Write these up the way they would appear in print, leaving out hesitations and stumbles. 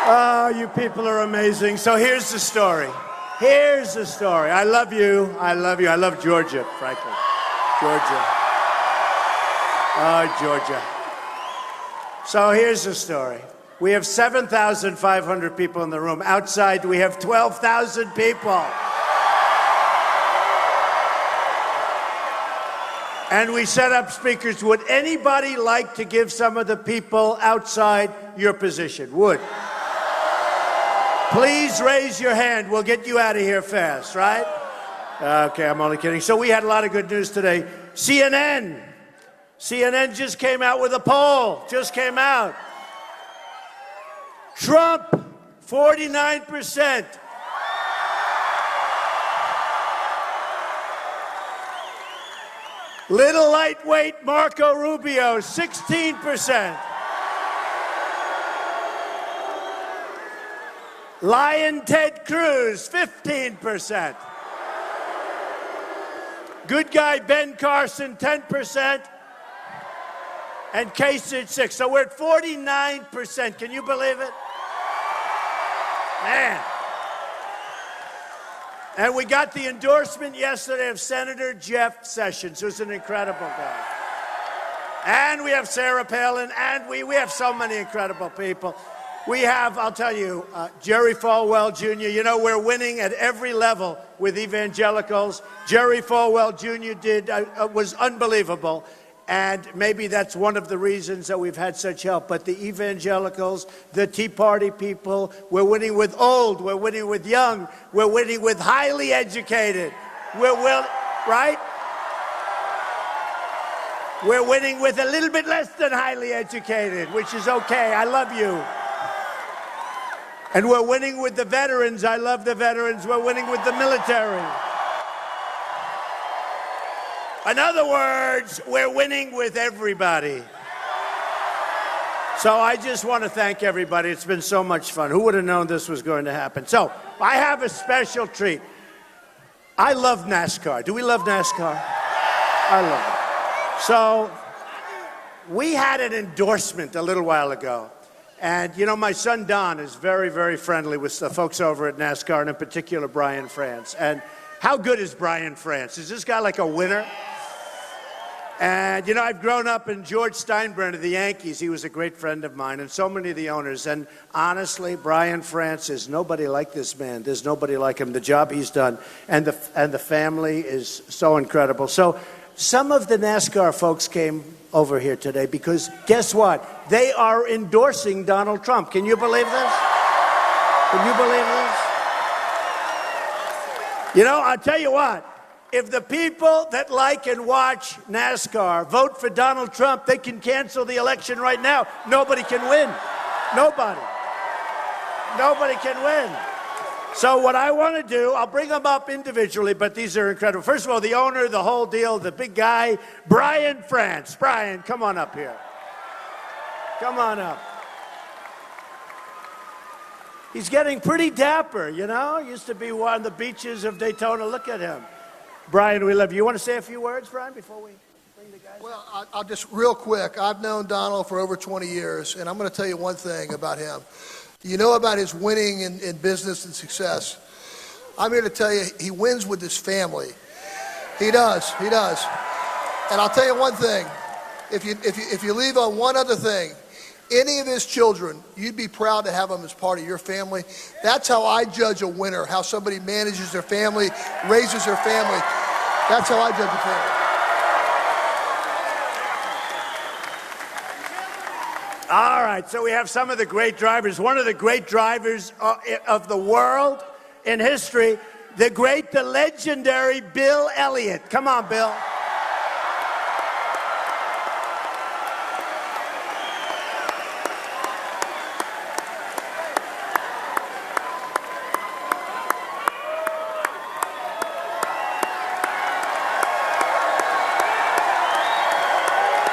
Oh, you people are amazing. So here's the story. Here's the story. I love you. I love you. I love Georgia, frankly. Georgia. Oh, Georgia. So here's the story. We have 7,500 people in the room. Outside, we have 12,000 people. And we set up speakers. Would anybody like to give some of the people outside your position? Would? Please raise your hand. We'll get you out of here fast, right? Okay, I'm only kidding. So we had a lot of good news today. CNN just came out with a poll. Just came out. Trump, 49%. Little lightweight Marco Rubio, 16%. Lion Ted Cruz, 15%. Good guy Ben Carson, 10%. And Kasich, 6%. So we're at 49%. Can you believe it? Man. And we got the endorsement yesterday of Senator Jeff Sessions, who's an incredible guy. And we have Sarah Palin, and we have so many incredible people. We have, I'll tell you, Jerry Falwell Jr. You know, we're winning at every level with evangelicals. Jerry Falwell Jr. was unbelievable. And maybe that's one of the reasons that we've had such help. But the evangelicals, the Tea Party people, we're winning with old, we're winning with young, we're winning with highly educated. Right? We're winning with a little bit less than highly educated, which is okay. I love you. And we're winning with the veterans. I love the veterans. We're winning with the military. In other words, we're winning with everybody. So I just want to thank everybody. It's been so much fun. Who would have known this was going to happen? So I have a special treat. I love NASCAR. Do we love NASCAR? I love it. So we had an endorsement a little while ago. And, you know, my son Don is very, very friendly with the folks over at NASCAR, and in particular, Brian France. And how good is Brian France? Is this guy like a winner? And, you know, I've grown up in George Steinbrenner, the Yankees. He was a great friend of mine, and so many of the owners. And honestly, Brian France is nobody like this man. There's nobody like him. The job he's done, and the family is so incredible. So some of the NASCAR folks came over here today because guess what? They are endorsing Donald Trump. Can you believe this? Can you believe this? You know, I'll tell you what. If the people that like and watch NASCAR vote for Donald Trump, they can cancel the election right now. Nobody can win. Nobody. Nobody can win. So what I want to do, I'll bring them up individually, but these are incredible. First of all, the owner, the whole deal, the big guy, Brian France. Brian, come on up here. Come on up. He's getting pretty dapper, you know? Used to be on the beaches of Daytona. Look at him. Brian, we love you. You want to say a few words, Brian, before we bring the guys? Well, I'll just real quick. I've known Donald for over 20 years, and I'm going to tell you one thing about him. You know about his winning in business and success. I'm here to tell you he wins with his family. He does. He does. And I'll tell you one thing. If you leave on one other thing, any of his children, you'd be proud to have them as part of your family. That's how I judge a winner, how somebody manages their family, raises their family. That's how I judge a family. All right, so we have some of the great drivers. One of the great drivers of the world in history, the legendary Bill Elliott. Come on, Bill.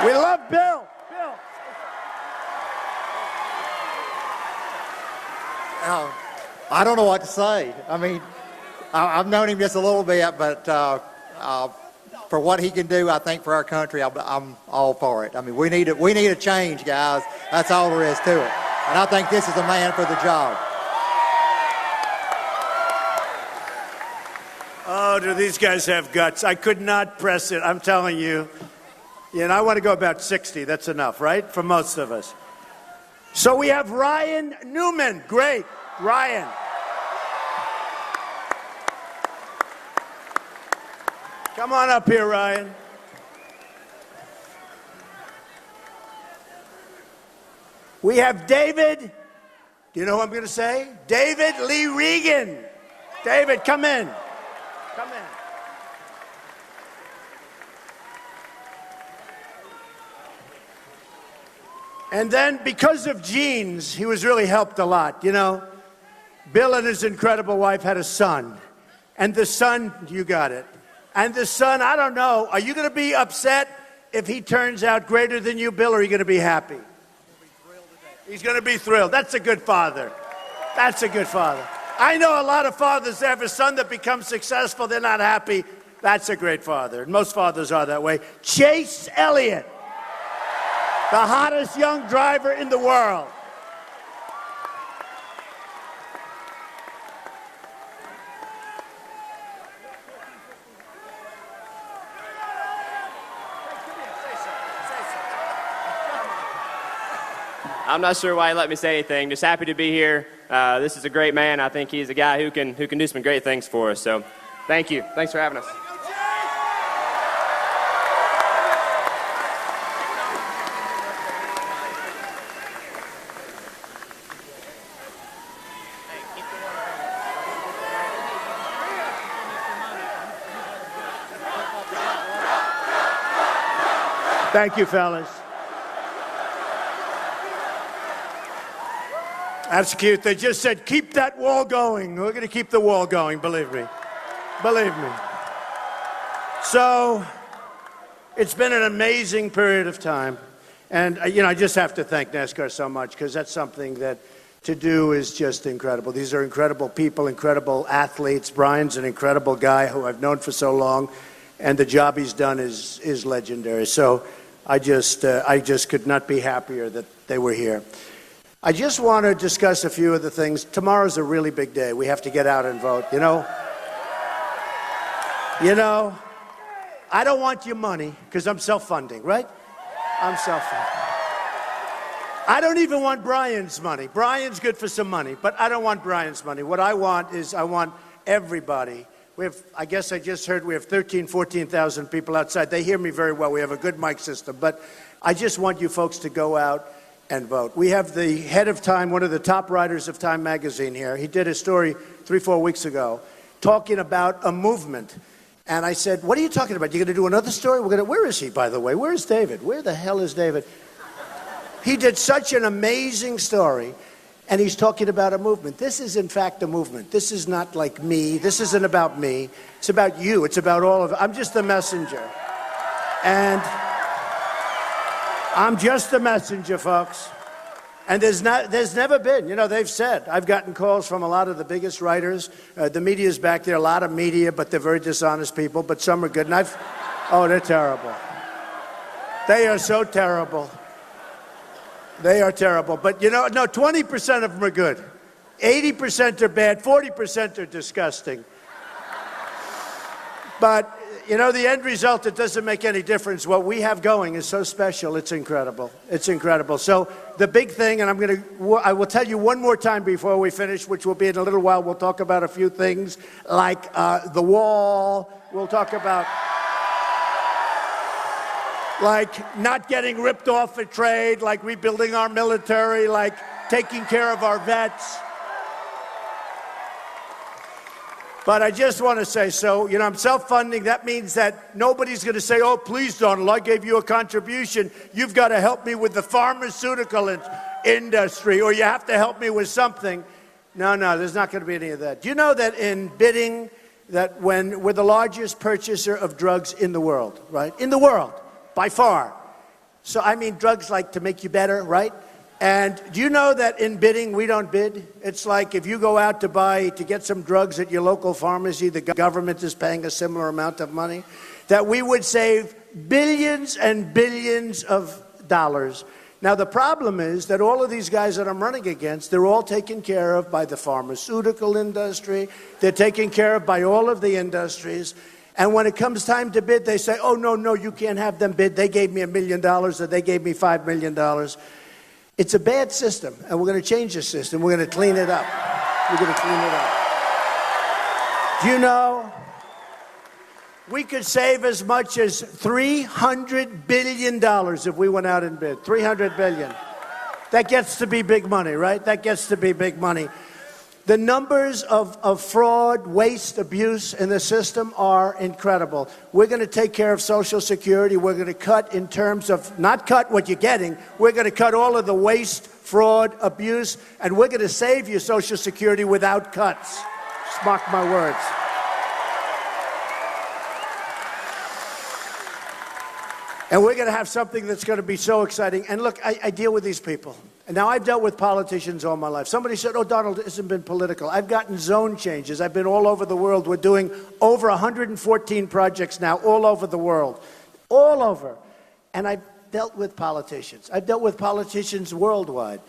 We love Bill. Bill. I don't know what to say. I mean, I've known him just a little bit, but for what he can do, I think for our country, I'm all for it. I mean, we need a change, guys. That's all there is to it. And I think this is a man for the job. Oh, do these guys have guts? I could not press it, I'm telling you. You know, I want to go about 60. That's enough, right? For most of us. So we have Ryan Newman. Great. Ryan. Come on up here, Ryan. We have David. Do you know who I'm going to say? David Lee Regan. David, come in. Come in. And then, because of genes, he was really helped a lot. You know, Bill and his incredible wife had a son. And the son, you got it. And the son, I don't know, are you going to be upset if he turns out greater than you, Bill, or are you going to be happy? He's going to be thrilled. That's a good father. That's a good father. I know a lot of fathers that have a son that becomes successful, they're not happy. That's a great father. And most fathers are that way. Chase Elliott, the hottest young driver in the world. I'm not sure why he let me say anything. Just happy to be here. This is a great man. I think he's a guy who can do some great things for us. So thank you. Thanks for having us. Thank you, fellas. That's cute. They just said, keep that wall going. We're going to keep the wall going, believe me. Believe me. So, it's been an amazing period of time. And, you know, I just have to thank NASCAR so much, because that's something that to do is just incredible. These are incredible people, incredible athletes. Brian's an incredible guy who I've known for so long, and the job he's done is legendary. So, I just could not be happier that they were here. I just want to discuss a few of the things. Tomorrow's a really big day. We have to get out and vote, you know? You know, I don't want your money, because I'm self-funding, right? I'm self-funding. I don't even want Brian's money. Brian's good for some money, but I don't want Brian's money. What I want is I want everybody. I guess I just heard we have 13,000, 14,000 people outside. They hear me very well. We have a good mic system. But I just want you folks to go out and vote. We have the head of Time, one of the top writers of Time magazine here. He did a story 3-4 weeks ago talking about a movement. And I said, what are you talking about? You're going to do another story? Where is he, by the way? Where is David? Where the hell is David? He did such an amazing story. And he's talking about a movement. This is, in fact, a movement. This is not like me. This isn't about me. It's about you. It's about all of it. I'm just the messenger. And I'm just the messenger, folks. And there's never been, you know, they've said, I've gotten calls from a lot of the biggest writers. The media's back there, a lot of media, but they're very dishonest people, but some are good. And they're terrible. They are so terrible. They are terrible. But, you know, no, 20% of them are good. 80% are bad. 40% are disgusting. But, you know, the end result, it doesn't make any difference. What we have going is so special. It's incredible. It's incredible. So the big thing, and I will tell you one more time before we finish, which will be in a little while. We'll talk about a few things like the wall. We'll talk about like not getting ripped off at trade, like rebuilding our military, like taking care of our vets. But I just want to say, so, you know, I'm self-funding. That means that nobody's going to say, oh, please, Donald, I gave you a contribution. You've got to help me with the pharmaceutical industry, or you have to help me with something. No, there's not going to be any of that. Do you know that in bidding, that when we're the largest purchaser of drugs in the world, right? In the world. By far. So, I mean, drugs like to make you better, right? And do you know that in bidding, we don't bid? It's like if you go out to get some drugs at your local pharmacy, the government is paying a similar amount of money, that we would save billions and billions of dollars Now, the problem is that all of these guys that I'm running against, they're all taken care of by the pharmaceutical industry. They're taken care of by all of the industries. And when it comes time to bid, they say, oh, no, you can't have them bid. They gave me $1 million or they gave me $5 million. It's a bad system, and we're going to change the system. We're going to clean it up. We're going to clean it up. Do you know, we could save as much as $300 billion if we went out and bid. $300 billion. That gets to be big money, right? That gets to be big money. The numbers of fraud, waste, abuse in the system are incredible. We're going to take care of Social Security. We're going to cut in terms of, not cut what you're getting, we're going to cut all of the waste, fraud, abuse, and we're going to save you Social Security without cuts. Just mark my words. And we're going to have something that's going to be so exciting. And look, I deal with these people. And now, I've dealt with politicians all my life. Somebody said, oh, Donald, it hasn't been political. I've gotten zone changes. I've been all over the world. We're doing over 114 projects now all over the world. All over. And I've dealt with politicians. I've dealt with politicians worldwide.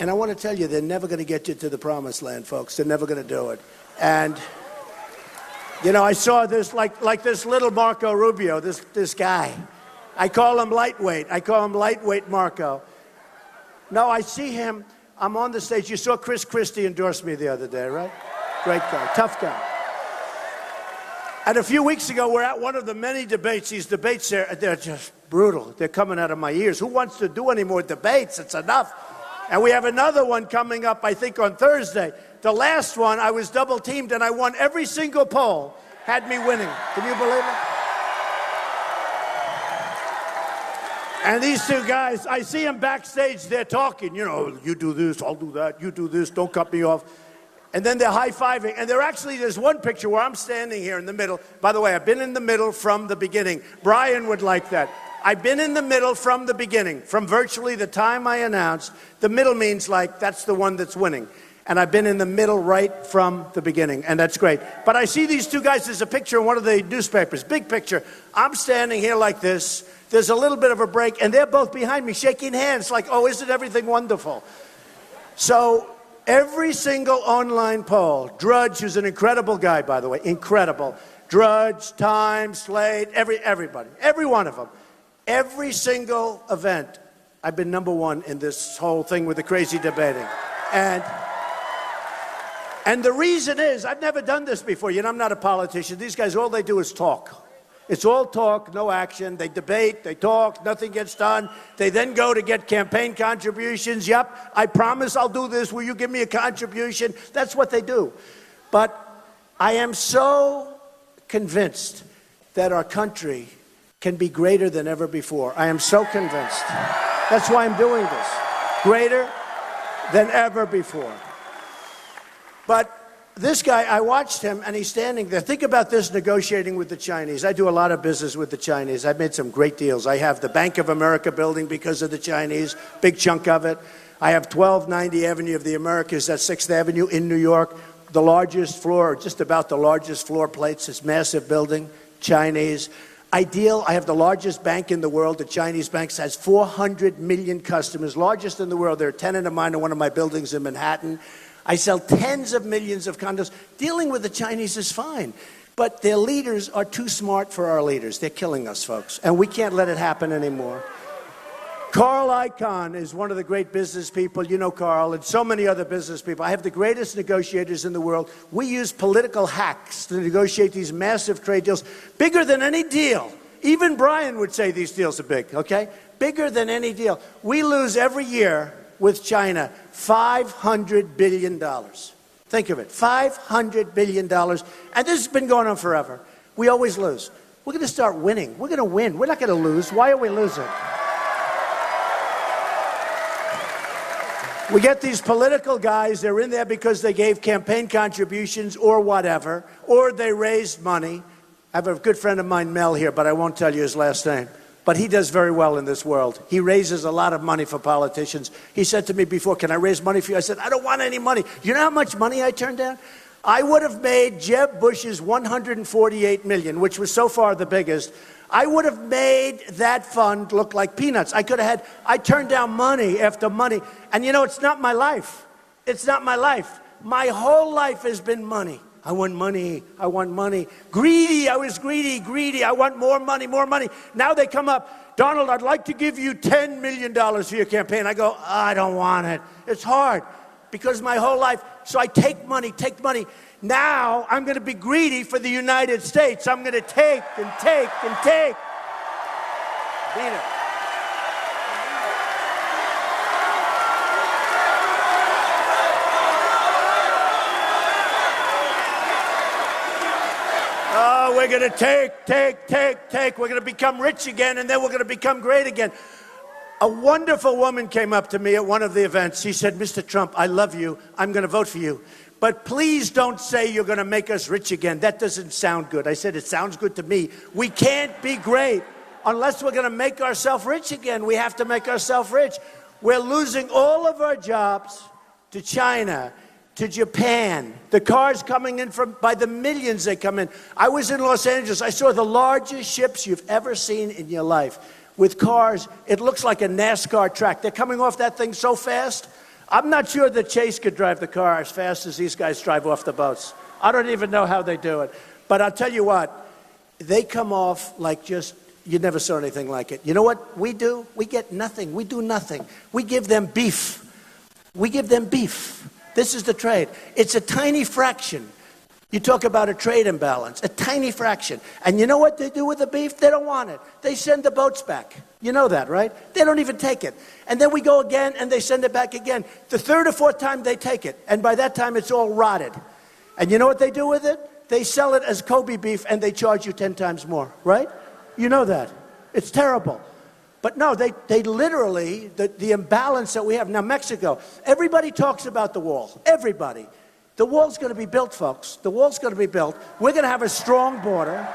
And I want to tell you, they're never going to get you to the promised land, folks. They're never going to do it. And, you know, I saw this, like this little Marco Rubio, this guy. I call him lightweight. I call him lightweight Marco. No, I see him. I'm on the stage. You saw Chris Christie endorse me the other day, right? Great guy, tough guy. And a few weeks ago, we're at one of the many debates. These debates, they're just brutal. They're coming out of my ears. Who wants to do any more debates? It's enough. And we have another one coming up, I think, on Thursday. The last one, I was double teamed, and I won every single poll. Had me winning. Can you believe it? And these two guys, I see them backstage, they're talking, you know, you do this, I'll do that, you do this, don't cut me off. And then they're high-fiving. And there's one picture where I'm standing here in the middle. By the way, I've been in the middle from the beginning. Brian would like that. I've been in the middle from the beginning, from virtually the time I announced. The middle means like, that's the one that's winning. And I've been in the middle right from the beginning, and that's great. But I see these two guys, there's a picture in one of the newspapers, big picture. I'm standing here like this. There's a little bit of a break, and they're both behind me shaking hands like, oh, isn't everything wonderful? So every single online poll, Drudge, who's an incredible guy, by the way, incredible. Drudge, Time, Slate, everybody, every one of them. Every single event, I've been number one in this whole thing with the crazy debating. And the reason is, I've never done this before. You know, I'm not a politician. These guys, all they do is talk. It's all talk, no action. They debate, they talk, nothing gets done. They then go to get campaign contributions. Yep, I promise I'll do this. Will you give me a contribution? That's what they do. But I am so convinced that our country can be greater than ever before. I am so convinced. That's why I'm doing this. Greater than ever before. But this guy, I watched him, and he's standing there. Think about this, negotiating with the Chinese. I do a lot of business with the Chinese. I've made some great deals. I have the Bank of America building because of the Chinese, big chunk of it. I have 1290 Avenue of the Americas, that's 6th Avenue in New York. The largest floor, just about the largest floor plates, this massive building, Chinese. Ideal, I have the largest bank in the world. The Chinese bank has 400 million customers, largest in the world. They're a tenant of mine in one of my buildings in Manhattan. I sell tens of millions of condos. Dealing with the Chinese is fine, but their leaders are too smart for our leaders. They're killing us, folks, and we can't let it happen anymore. Carl Icahn is one of the great business people. You know Carl, and so many other business people. I have the greatest negotiators in the world. We use political hacks to negotiate these massive trade deals, bigger than any deal. Even Brian would say these deals are big, okay? Bigger than any deal. We lose every year with China $500 billion. Think of it, $500 billion. And this has been going on forever. We always lose. We're going to start winning. We're going to win. We're not going to lose. Why are we losing? We get these political guys, they're in there because they gave campaign contributions or whatever, or they raised money. I have a good friend of mine, Mel, here, but I won't tell you his last name. But he does very well in this world. He raises a lot of money for politicians. He said to me before, can I raise money for you? I said, I don't want any money. You know how much money I turned down? I would have made Jeb Bush's $148 million, which was so far the biggest. I would have made that fund look like peanuts. I turned down money after money. And you know, it's not my life. It's not my life. My whole life has been money. I want money. I want money. Greedy. I was greedy. I want more money, more money. Now they come up, Donald, I'd like to give you $10 million for your campaign. I go, I don't want it. It's hard because my whole life. So I take money. Now I'm going to be greedy for the United States. I'm going to take and take and take. Beat it. Oh, we're going to take. We're going to become rich again, and then we're going to become great again. A wonderful woman came up to me at one of the events. She said, Mr. Trump, I love you. I'm going to vote for you. But please don't say you're going to make us rich again. That doesn't sound good. I said, it sounds good to me. We can't be great unless we're going to make ourselves rich again. We have to make ourselves rich. We're losing all of our jobs to China, to Japan. The cars coming in by the millions they come in. I was in Los Angeles. I saw the largest ships you've ever seen in your life with cars. It looks like a NASCAR track. They're coming off that thing so fast. I'm not sure that Chase could drive the car as fast as these guys drive off the boats. I don't even know how they do it. But I'll tell you what, they come off like just, you never saw anything like it. You know what we do? We get nothing. We do nothing. We give them beef. This is the trade. It's a tiny fraction. You talk about a trade imbalance, a tiny fraction. And you know what they do with the beef? They don't want it. They send the boats back. You know that, right? They don't even take it. And then we go again and they send it back again. The third or fourth time they take it. And by that time it's all rotted. And you know what they do with it? They sell it as Kobe beef and they charge you 10 times more, right? You know that. It's terrible. But no, they literally, the imbalance that we have. Now, Mexico, everybody talks about the wall. Everybody. The wall's going to be built, folks. The wall's going to be built. We're going to have a strong border.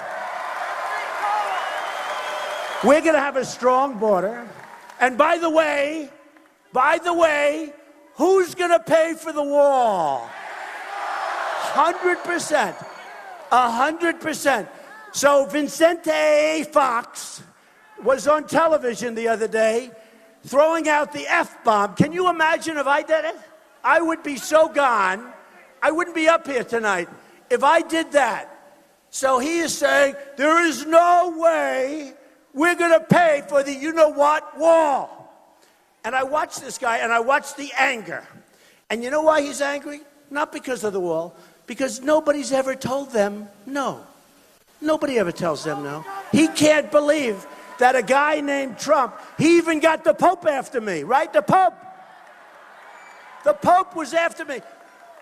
We're going to have a strong border. And by the way, who's going to pay for the wall? 100%. 100%. So Vicente Fox was on television the other day throwing out the F-bomb. Can you imagine if I did it? I would be so gone. I wouldn't be up here tonight if I did that. So he is saying, there is no way we're going to pay for the you-know-what wall. And I watched this guy, and I watched the anger. And you know why he's angry? Not because of the wall, because nobody's ever told them no. Nobody ever tells them no. He can't believe that a guy named Trump, he even got the Pope after me, right? The Pope. The Pope was after me.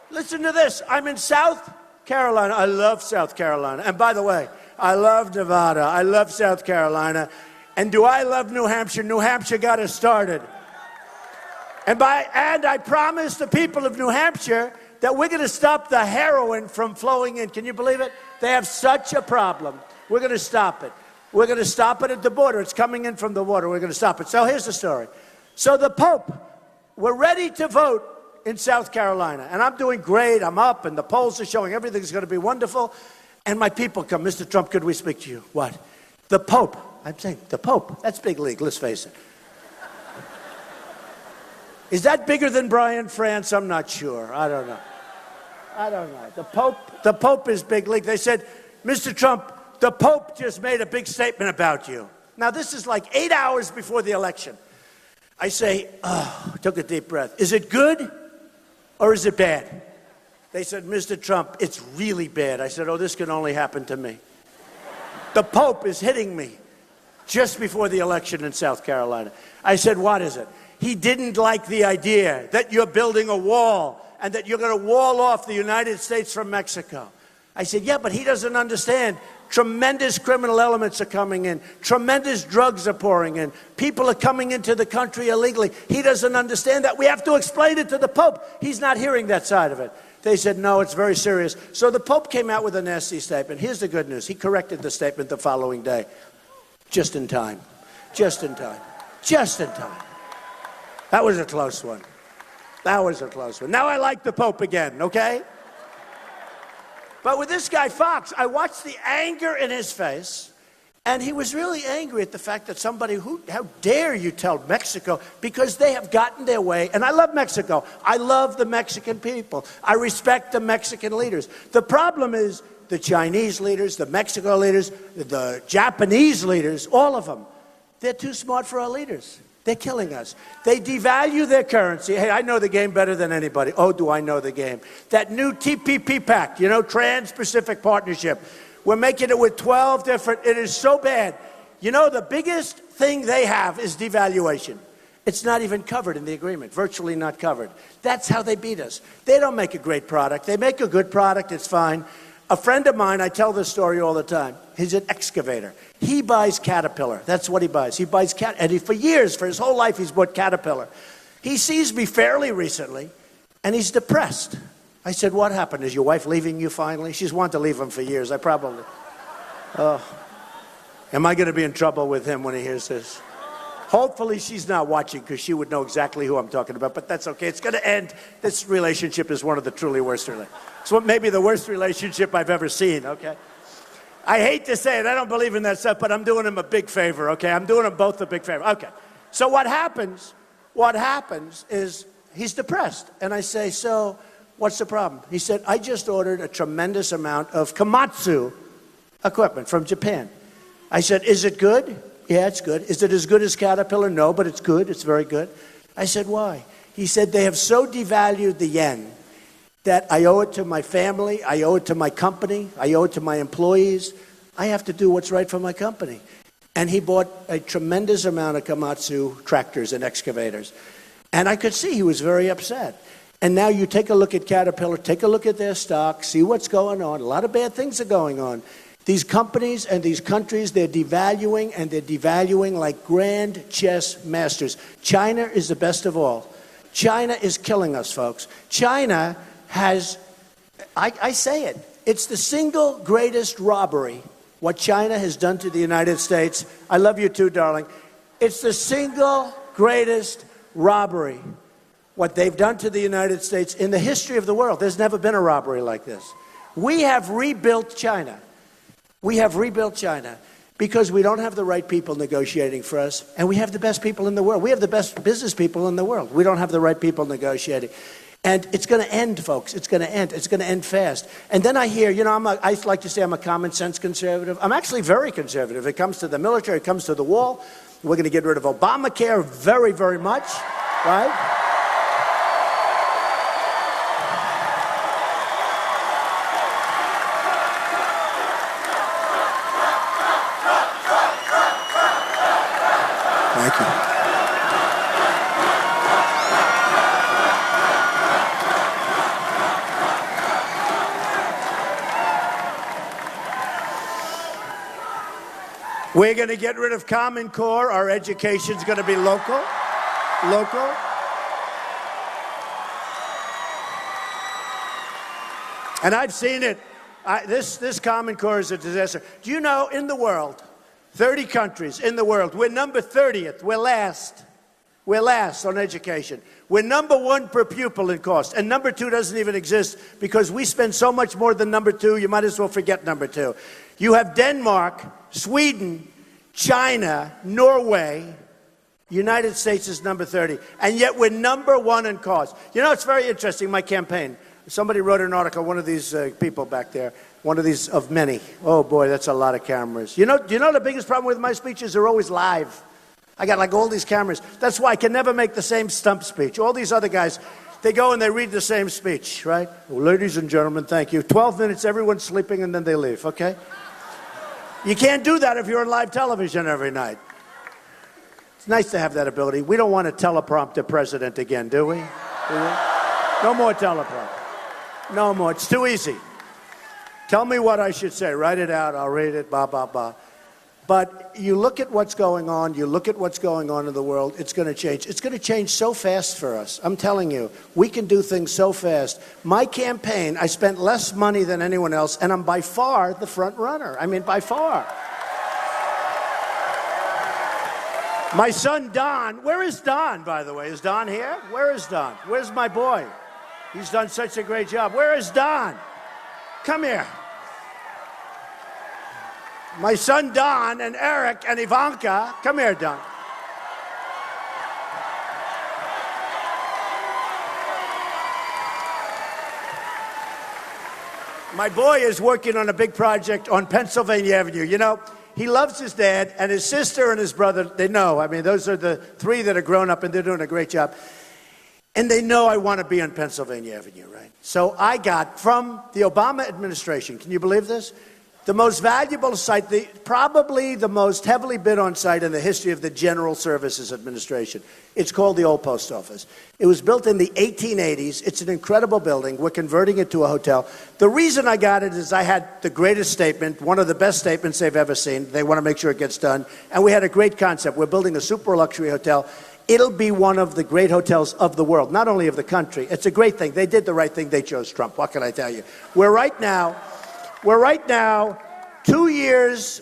Listen to this. I'm in South Carolina. I love South Carolina. And by the way, I love Nevada. I love South Carolina. And do I love New Hampshire? New Hampshire got us started. And I promised the people of New Hampshire that we're going to stop the heroin from flowing in. Can you believe it? They have such a problem. We're going to stop it. We're going to stop it at the border. It's coming in from the water. We're going to stop it. So here's the story. So the Pope, we're ready to vote in South Carolina. And I'm doing great. I'm up, and the polls are showing everything's going to be wonderful. And my people come, Mr. Trump, could we speak to you? What? The Pope. I'm saying, the Pope. That's big league, let's face it. Is that bigger than Brian France? I'm not sure. I don't know. The Pope is big league. They said, Mr. Trump, the Pope just made a big statement about you. Now, this is like 8 hours before the election. I say, took a deep breath. Is it good or is it bad? They said, Mr. Trump, it's really bad. I said, this can only happen to me. The Pope is hitting me just before the election in South Carolina. I said, what is it? He didn't like the idea that you're building a wall and that you're going to wall off the United States from Mexico. I said, yeah, but he doesn't understand. Tremendous criminal elements are coming in. Tremendous drugs are pouring in. People are coming into the country illegally. He doesn't understand that. We have to explain it to the Pope. He's not hearing that side of it. They said, no, it's very serious. So the Pope came out with a nasty statement. Here's the good news. He corrected the statement the following day. Just in time. Just in time. Just in time. That was a close one. That was a close one. Now I like the Pope again, okay? But with this guy, Fox, I watched the anger in his face, And he was really angry at the fact that how dare you tell Mexico, because they have gotten their way. And I love Mexico. I love the Mexican people. I respect the Mexican leaders. The problem is the Chinese leaders, the Mexico leaders, the Japanese leaders, all of them. They're too smart for our leaders. They're killing us. They devalue their currency. Hey, I know the game better than anybody. Oh, do I know the game. That new TPP Pact, Trans-Pacific Partnership. We're making it with 12 different, it is so bad. The biggest thing they have is devaluation. It's not even covered in the agreement, virtually not covered. That's how they beat us. They don't make a great product. They make a good product, it's fine. A friend of mine, I tell this story all the time, he's an excavator. He buys Caterpillar, that's what he buys. He buys and for years, for his whole life, he's bought Caterpillar. He sees me fairly recently, and he's depressed. I said, what happened? Is your wife leaving you finally? She's wanted to leave him for years. Am I going to be in trouble with him when he hears this? Hopefully she's not watching, because she would know exactly who I'm talking about, but that's okay. It's going to end. This relationship is one of the truly worst relationships. It's maybe the worst relationship I've ever seen, okay? I hate to say it. I don't believe in that stuff, but I'm doing him a big favor, okay? I'm doing them both a big favor. Okay. So what happens is he's depressed. And I say, so what's the problem? He said, I just ordered a tremendous amount of Komatsu equipment from Japan. I said, is it good? Yeah, it's good. Is it as good as Caterpillar? No, but it's good. It's very good. I said, why? He said, they have so devalued the yen that I owe it to my family, I owe it to my company, I owe it to my employees. I have to do what's right for my company. And he bought a tremendous amount of Komatsu tractors and excavators. And I could see he was very upset. And now you take a look at Caterpillar, take a look at their stock, see what's going on. A lot of bad things are going on. These companies and these countries, they're devaluing, and they're devaluing like grand chess masters. China is the best of all. China is killing us, folks. China has, I say it, it's the single greatest robbery, what China has done to the United States. I love you too, darling. It's the single greatest robbery, what they've done to the United States in the history of the world. There's never been a robbery like this. We have rebuilt China. We have rebuilt China because we don't have the right people negotiating for us, and we have the best people in the world. We have the best business people in the world. We don't have the right people negotiating. And it's going to end, folks. It's going to end. It's going to end fast. And then I hear, I like to say I'm a common sense conservative. I'm actually very conservative. It comes to the military. It comes to the wall. We're going to get rid of Obamacare very, very much, right? Thank you. We're going to get rid of Common Core. Our education's going to be local. And I've seen it. This Common Core is a disaster. Do you know, in the world, 30 countries in the world, we're number 30th. We're last. We're last on education. We're number 1 per pupil in cost. And number 2 doesn't even exist because we spend so much more than number 2, you might as well forget number 2. You have Denmark, Sweden, China, Norway. United States is number 30. And yet we're number 1 in cost. It's very interesting, my campaign. Somebody wrote an article, one of these people back there, one of these of many. Oh boy, that's a lot of cameras. Do you know the biggest problem with my speeches? They're always live. I got like all these cameras. That's why I can never make the same stump speech. All these other guys, they go and they read the same speech, right? Well, ladies and gentlemen, thank you. 12 minutes, everyone's sleeping, and then they leave, okay? You can't do that if you're on live television every night. It's nice to have that ability. We don't want a teleprompter president again, do we? No more teleprompter. No more. It's too easy. Tell me what I should say. Write it out. I'll read it. Blah, blah, blah. But you look at what's going on. You look at what's going on in the world. It's going to change. It's going to change so fast for us. I'm telling you, we can do things so fast. My campaign, I spent less money than anyone else, and I'm by far the front runner. I mean, by far. My son, Don. Where is Don, by the way? Is Don here? Where is Don? Where's my boy? He's done such a great job. Where is Don? Come here. my son Don and Eric and Ivanka. Come here, Don. My boy is working on a big project on Pennsylvania Avenue. You know, he loves his dad, and his sister and his brother, they know. I mean, those are the three that are grown up, and they're doing a great job. And they know I want to be on Pennsylvania Avenue, right? So I got, from the Obama administration, can you believe this? The most valuable site, probably the most heavily bid on site in the history of the General Services Administration. It's called the Old Post Office. It was built in the 1880s. It's an incredible building. We're converting it to a hotel. The reason I got it is I had the greatest statement, one of the best statements they've ever seen. They want to make sure it gets done. And we had a great concept. We're building a super luxury hotel. It'll be one of the great hotels of the world, not only of the country. It's a great thing. They did the right thing. They chose Trump. What can I tell you? We're right now 2 years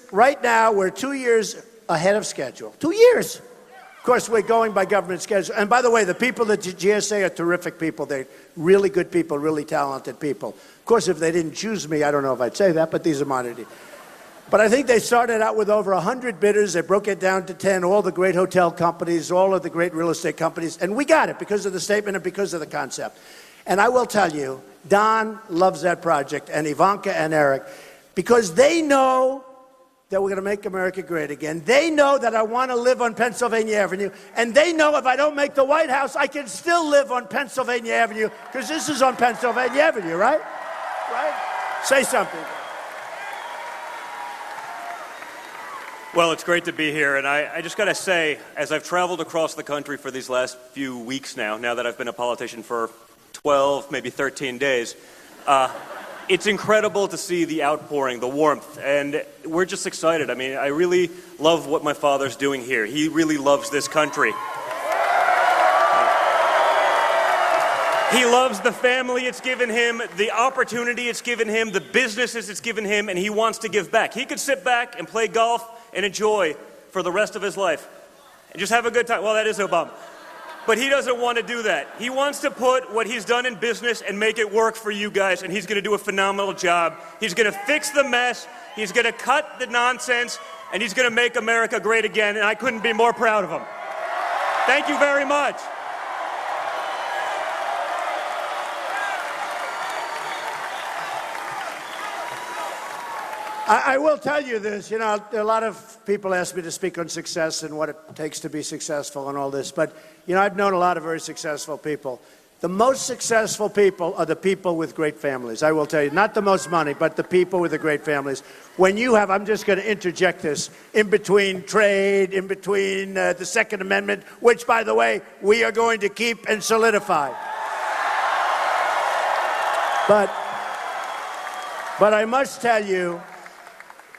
ahead of schedule. 2 years. Of course, we're going by government schedule. And by the way, the people at GSA are terrific people. They're really good people, really talented people. Of course, if they didn't choose me, I don't know if I'd say that, but these are my ideas. But I think they started out with over 100 bidders. They broke it down to 10, all the great hotel companies, all of the great real estate companies. And we got it because of the statement and because of the concept. And I will tell you, Don loves that project, and Ivanka and Eric, because they know that we're going to make America great again. They know that I want to live on Pennsylvania Avenue. And they know if I don't make the White House, I can still live on Pennsylvania Avenue, because this is on Pennsylvania Avenue, right? Right? Say something. Well, it's great to be here, and I just got to say, as I've traveled across the country for these last few weeks now that I've been a politician for 12, maybe 13 days, it's incredible to see the outpouring, the warmth, and we're just excited. I mean, I really love what my father's doing here. He really loves this country. He loves the family it's given him, the opportunity it's given him, the businesses it's given him, and he wants to give back. He could sit back and play golf and enjoy for the rest of his life and just have a good time. Well, that is Obama. But he doesn't want to do that. He wants to put what he's done in business and make it work for you guys, and he's going to do a phenomenal job. He's going to fix the mess, he's going to cut the nonsense, and he's going to make America great again, and I couldn't be more proud of him. Thank you very much. I will tell you this, you know, a lot of people ask me to speak on success and what it takes to be successful and all this, but, you know, I've known a lot of very successful people. The most successful people are the people with great families, I will tell you. Not the most money, but the people with the great families. When you have, I'm just going to interject this, in between trade, in between the Second Amendment, which, by the way, we are going to keep and solidify. But I must tell you,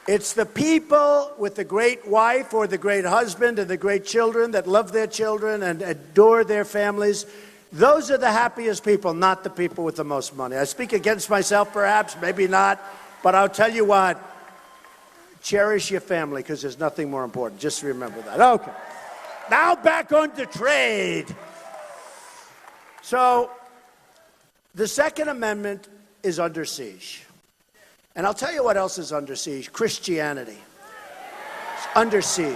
it's the people with the great wife or the great husband and the great children that love their children and adore their families. Those are the happiest people, not the people with the most money. I speak against myself, perhaps, maybe not, but I'll tell you what, cherish your family, because there's nothing more important. Just remember that. Okay. Now back on to trade. So, the Second Amendment is under siege. And I'll tell you what else is under siege. Christianity. It's under siege.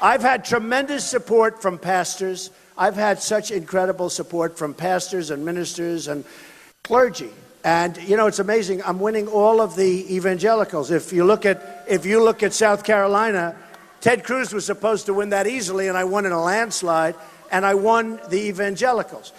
I've had tremendous support from pastors. I've had such incredible support from pastors and ministers and clergy. And, you know, it's amazing. I'm winning all of the evangelicals. If you look at South Carolina, Ted Cruz was supposed to win that easily, and I won in a landslide, and I won the evangelicals.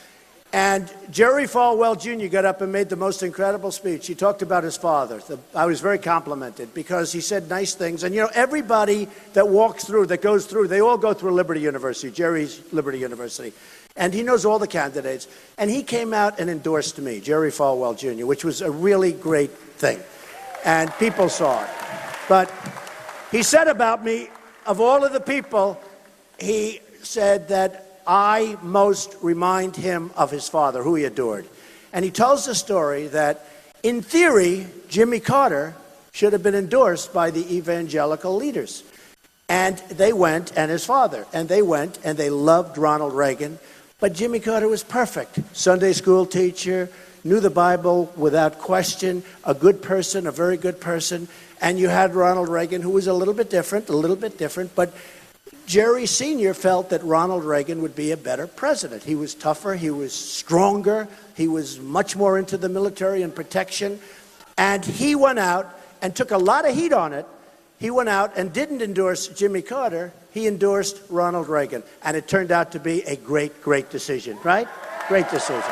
And Jerry Falwell Jr. got up and made the most incredible speech. He talked about his father. I was very complimented because he said nice things. And, you know, everybody that walks through, that goes through, they all go through Liberty University, Jerry's Liberty University. And he knows all the candidates. And he came out and endorsed me, Jerry Falwell Jr., which was a really great thing. And people saw it. But he said about me, of all of the people, he said that I most remind him of his father, who he adored. And he tells the story that, in theory, Jimmy Carter should have been endorsed by the evangelical leaders. And they went, and his father, and they went, and they loved Ronald Reagan. But Jimmy Carter was perfect. Sunday school teacher, knew the Bible without question, a good person, a very good person. And you had Ronald Reagan, who was a little bit different, but Jerry Sr. felt that Ronald Reagan would be a better president. He was tougher, he was stronger, he was much more into the military and protection. And he went out and took a lot of heat on it. He went out and didn't endorse Jimmy Carter. He endorsed Ronald Reagan. And it turned out to be a great, great decision, right? Great decision.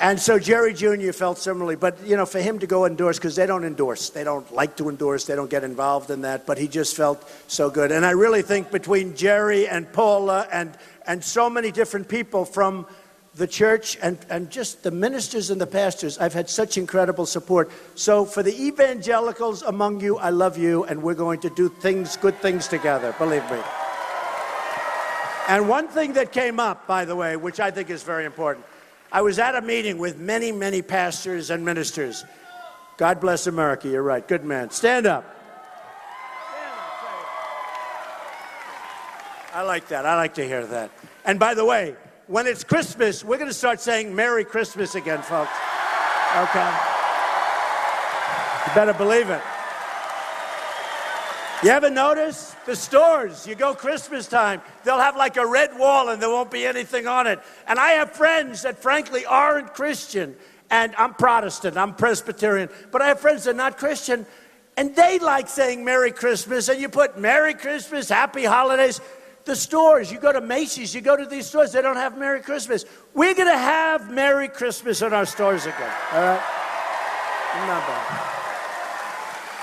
And so Jerry Jr. felt similarly. But, you know, for him to go endorse, because they don't endorse. They don't like to endorse. They don't get involved in that. But he just felt so good. And I really think between Jerry and Paula and so many different people from the church and just the ministers and the pastors, I've had such incredible support. So for the evangelicals among you, I love you. And we're going to do things, good things together. Believe me. And one thing that came up, by the way, which I think is very important. I was at a meeting with many, many pastors and ministers. God bless America, you're right. Good man. Stand up. I like that. I like to hear that. And by the way, when it's Christmas, we're going to start saying Merry Christmas again, folks. Okay? You better believe it. You ever notice the stores? You go Christmas time, they'll have like a red wall and there won't be anything on it. And I have friends that frankly aren't Christian. And I'm Protestant, I'm Presbyterian. But I have friends that are not Christian. And they like saying Merry Christmas. And you put Merry Christmas, Happy Holidays. The stores, you go to Macy's, you go to these stores, they don't have Merry Christmas. We're going to have Merry Christmas in our stores again. All right? Not bad.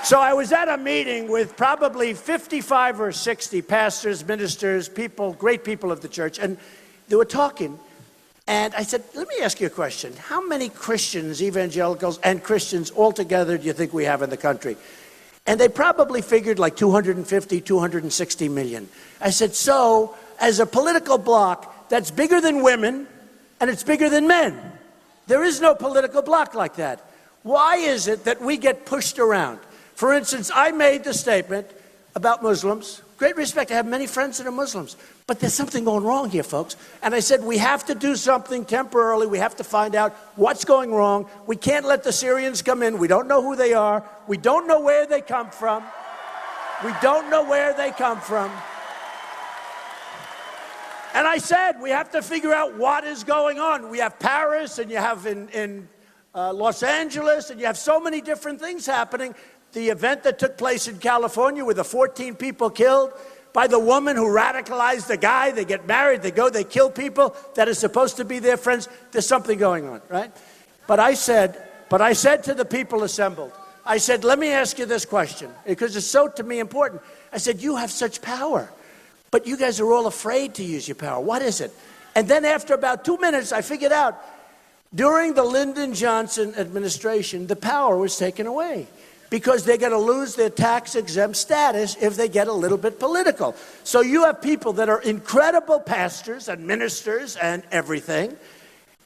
So I was at a meeting with probably 55 or 60 pastors, ministers, people, great people of the church, and they were talking. And I said, let me ask you a question. How many Christians, evangelicals, and Christians altogether do you think we have in the country? And they probably figured like 250, 260 million. I said, so as a political bloc, that's bigger than women, and it's bigger than men. There is no political bloc like that. Why is it that we get pushed around? For instance, I made the statement about Muslims. Great respect. I have many friends that are Muslims. But there's something going wrong here, folks. And I said, we have to do something temporarily. We have to find out what's going wrong. We can't let the Syrians come in. We don't know who they are. We don't know where they come from. We don't know where they come from. And I said, we have to figure out what is going on. We have Paris, and you have in Los Angeles, and you have so many different things happening. The event that took place in California with the 14 people killed by the woman who radicalized the guy. They get married, they go, they kill people that are supposed to be their friends. There's something going on, right? But I said to the people assembled, I said, let me ask you this question, because it's so, to me, important. I said, you have such power, but you guys are all afraid to use your power. What is it? And then after about 2 minutes, I figured out, during the Lyndon Johnson administration, the power was taken away, because they're going to lose their tax-exempt status if they get a little bit political. So you have people that are incredible pastors and ministers and everything,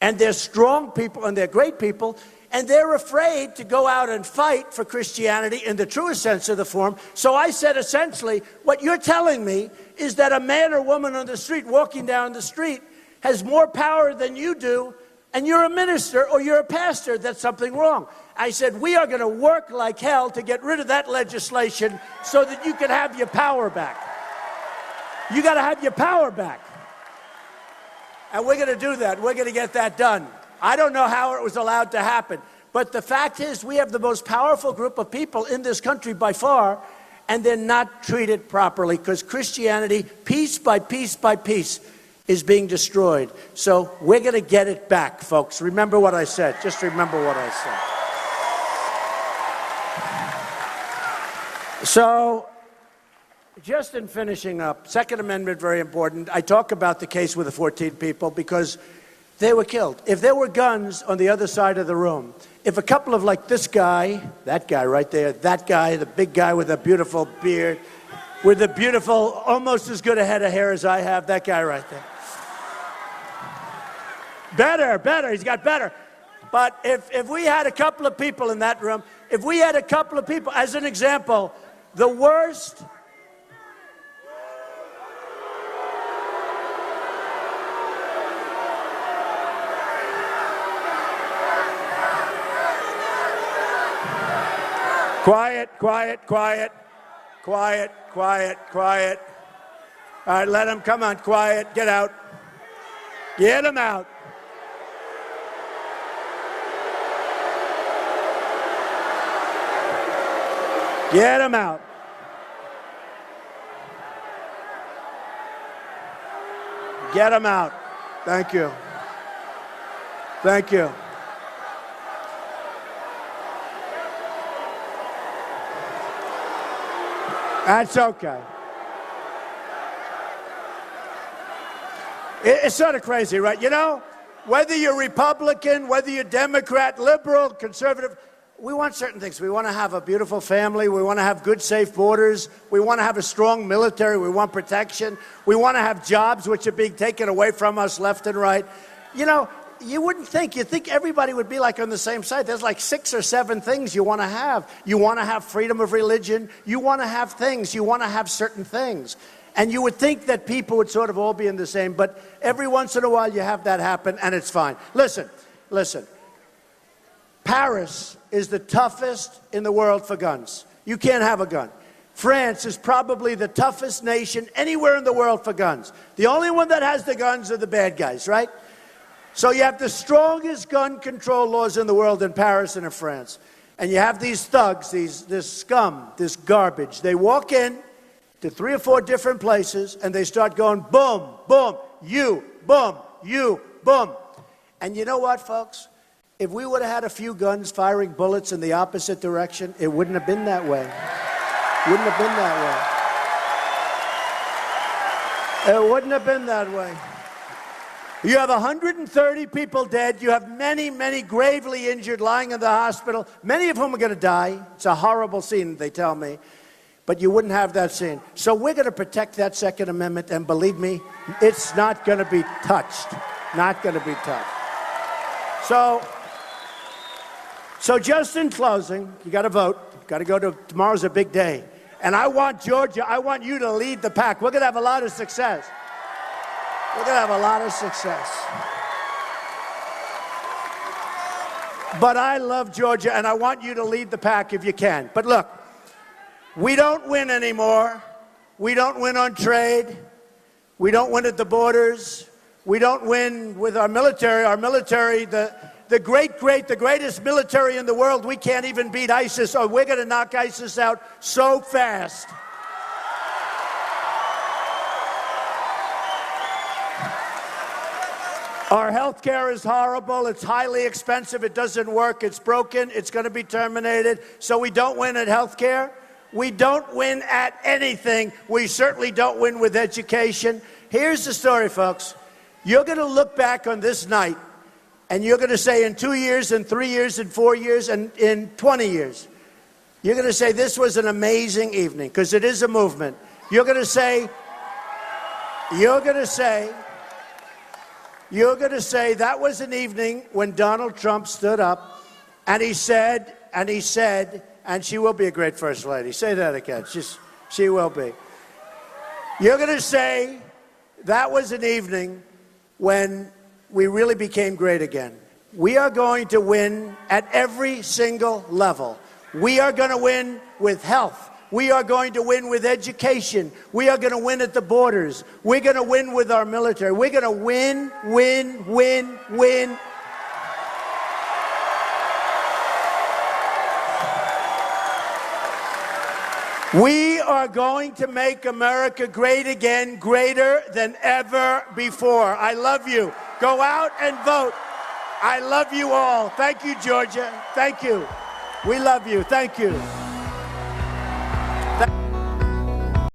and they're strong people and they're great people, and they're afraid to go out and fight for Christianity in the truest sense of the form. So I said, essentially, what you're telling me is that a man or woman on the street, walking down the street, has more power than you do, and you're a minister or you're a pastor. That's something wrong. I said, we are going to work like hell to get rid of that legislation so that you can have your power back. You got to have your power back. And we're going to do that. We're going to get that done. I don't know how it was allowed to happen. But the fact is, we have the most powerful group of people in this country by far, and they're not treated properly because Christianity, piece by piece by piece, is being destroyed. So we're going to get it back, folks. Remember what I said. Just remember what I said. So, just in finishing up, Second Amendment, very important. I talk about the case with the 14 people because they were killed. If there were guns on the other side of the room, if a couple of like this guy, that guy right there, that guy, the big guy with a beautiful beard, with a beautiful, almost as good a head of hair as I have, that guy right there. Better, he's got better. But if we had a couple of people in that room, if we had a couple of people, as an example, the worst Quiet, quiet, quiet. Quiet, quiet, quiet. All right, let him. Come on, quiet. Get out. Get him out. Get him out. Get him out. Thank you. Thank you. That's okay. It's sort of crazy, right? You know, whether you're Republican, whether you're Democrat, liberal, conservative, we want certain things. We want to have a beautiful family. We want to have good, safe borders. We want to have a strong military. We want protection. We want to have jobs which are being taken away from us left and right. You know, you wouldn't think. You'd think everybody would be like on the same side. There's like 6 or 7 things you want to have. You want to have freedom of religion. You want to have things. You want to have certain things. And you would think that people would sort of all be in the same, but every once in a while you have that happen, and it's fine. Listen. Paris is the toughest in the world for guns. You can't have a gun. France is probably the toughest nation anywhere in the world for guns. The only one that has the guns are the bad guys, right? So you have the strongest gun control laws in the world in Paris and in France. And you have these thugs, this scum, this garbage. They walk in to 3 or 4 different places, and they start going, boom, boom, you, boom, you, boom. And you know what, folks? If we would have had a few guns firing bullets in the opposite direction, it wouldn't have been that way. Wouldn't have been that way. It wouldn't have been that way. You have 130 people dead. You have many, many gravely injured lying in the hospital, many of whom are going to die. It's a horrible scene, they tell me. But you wouldn't have that scene. So we're going to protect that Second Amendment, and believe me, it's not going to be touched. Not going to be touched. So just in closing, you got to vote. Got to go to, tomorrow's a big day. And I want Georgia, I want you to lead the pack. We're going to have a lot of success. We're going to have a lot of success. But I love Georgia, and I want you to lead the pack if you can. But look, we don't win anymore. We don't win on trade. We don't win at the borders. We don't win with our military. Our military, the greatest military in the world, we can't even beat ISIS. Oh, we're going to knock ISIS out so fast. Our health care is horrible. It's highly expensive. It doesn't work. It's broken. It's going to be terminated. So we don't win at health care. We don't win at anything. We certainly don't win with education. Here's the story, folks. You're going to look back on this night, and you're going to say in 2 years, and 3 years, and 4 years, and in 20 years, you're going to say this was an amazing evening, because it is a movement. You're going to say that was an evening when Donald Trump stood up, and he said, and she will be a great first lady. Say that again. She will be. You're going to say that was an evening when we really became great again. We are going to win at every single level. We are going to win with health. We are going to win with education. We are going to win at the borders. We're going to win with our military. We're going to win, win, win, win. We are going to make America great again, greater than ever before. I love you. Go out and vote. I love you all. Thank you, Georgia. Thank you. We love you. Thank you.